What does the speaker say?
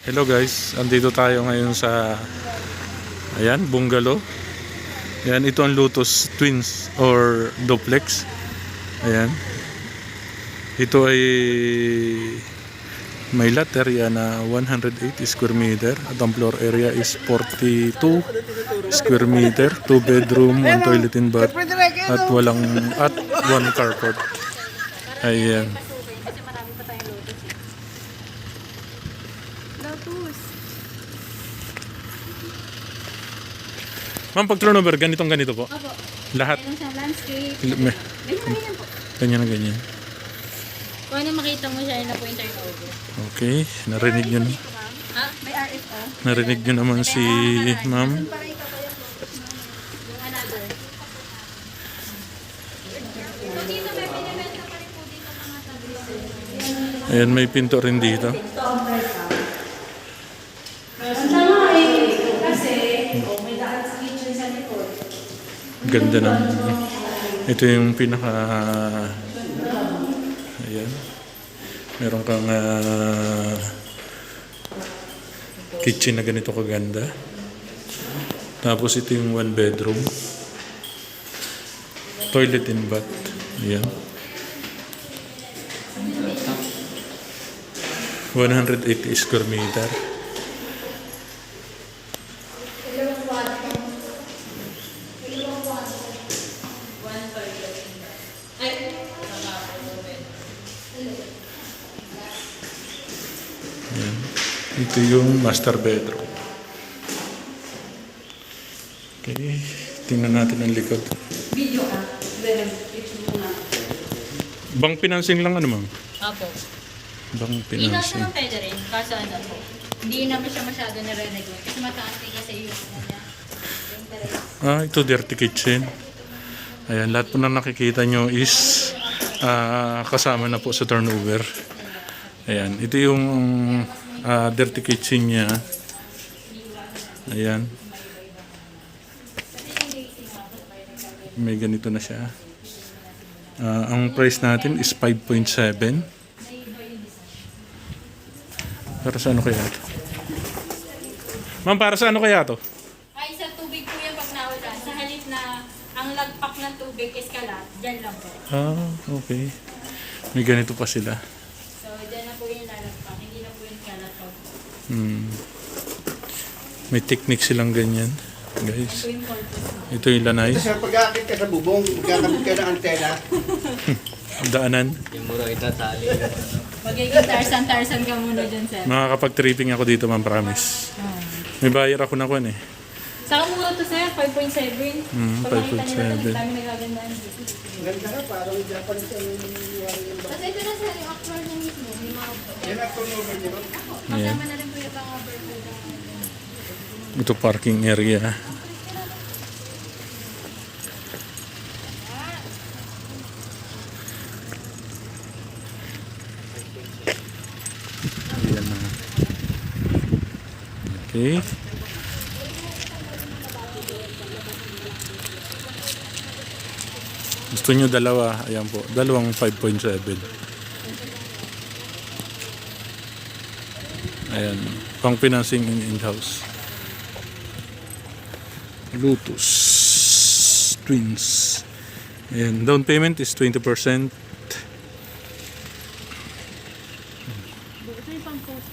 Hello guys, andito tayo ngayon sa bungalow. Ayan, ito ang Lotus Twins or Duplex. Ayan. Ito ay may lot area na 180 square meter at ang floor area is 42 square meter, 2 bedroom, 1 toilet and bath at one carport. Ayan. Ma'am, pag turnover, ganito po? Opo. Lahat? Meron siyang landscape. Me- Ganyan po. Ganyan na ganyan. Kung ano makita mo siya, yun na po yung turnover. Okay, narinig nyo na. Ha? May RFO? Narinig nyo naman si ma'am. Yung another. So dito may pinibenta pa rin po dito mga tabi. Ayan, may pinto rin dito. Ganda ng... Ito yung pinaka... Ayan. Meron kang kitchen na ganito kaganda. Tapos ito yung 1 bedroom. Toilet and bath. Ayan. 180 square meter. Ayan. Ito yung master bedroom. Okay. Tingnan natin ang likod. Video ka? Bank financing lang ano ma'am? Opo. Bank Hindi na siya financing. ng pwede rin. Kaso ano po. Hindi naman siya masyado nare-negotiate. Kasi mataas din kasi yung ano niya. Interest. Ito dirty kitchen. Ayan, lahat po na nakikita nyo is kasama na po sa turnover. Ayan, ito yung dirty kitchen niya. Ayan. May ganito na siya. Ang price natin is 5.7. Para sa ano kaya ito? Ma'am, para sa ano kaya ito? Ay, sa tubig po yan pag nawala. Sa halip na ang lagpak ng tubig is kalat, dyan lang po. Okay. May ganito pa sila. So, dyan na po yung lalagpak. Hindi na po yung kalat po. May technique silang ganyan, Ito guys. yung purpose. Ito yung lanay. Sa pag-aakit ka sa bubong, magkakabit ka ng antena. Daanan. Yung mura itatali. Magiging tarsan-tarsan ka muna dyan, sir. Makakapag-tripping ako dito, ma'am, promise. May bayar ako na kun eh. Saka mura to, sir. 5.7. Pag makita nila 5.7. ito, dami nagagandaan dito. Ganda na, parang Japanese ang Kasi ito na, sir, yung actual niya mismo. May mga yan ang turnover nyo. kasama na rin po yung mga overflow. Ito parking area. Ayan na. Okay. Gusto nyo dalawa? Ayan po. Dalawang 5.7. Ayan. Pang financing in-house. Lotus Twins. Ayan. Down payment is 20%. Ito yung pang-post.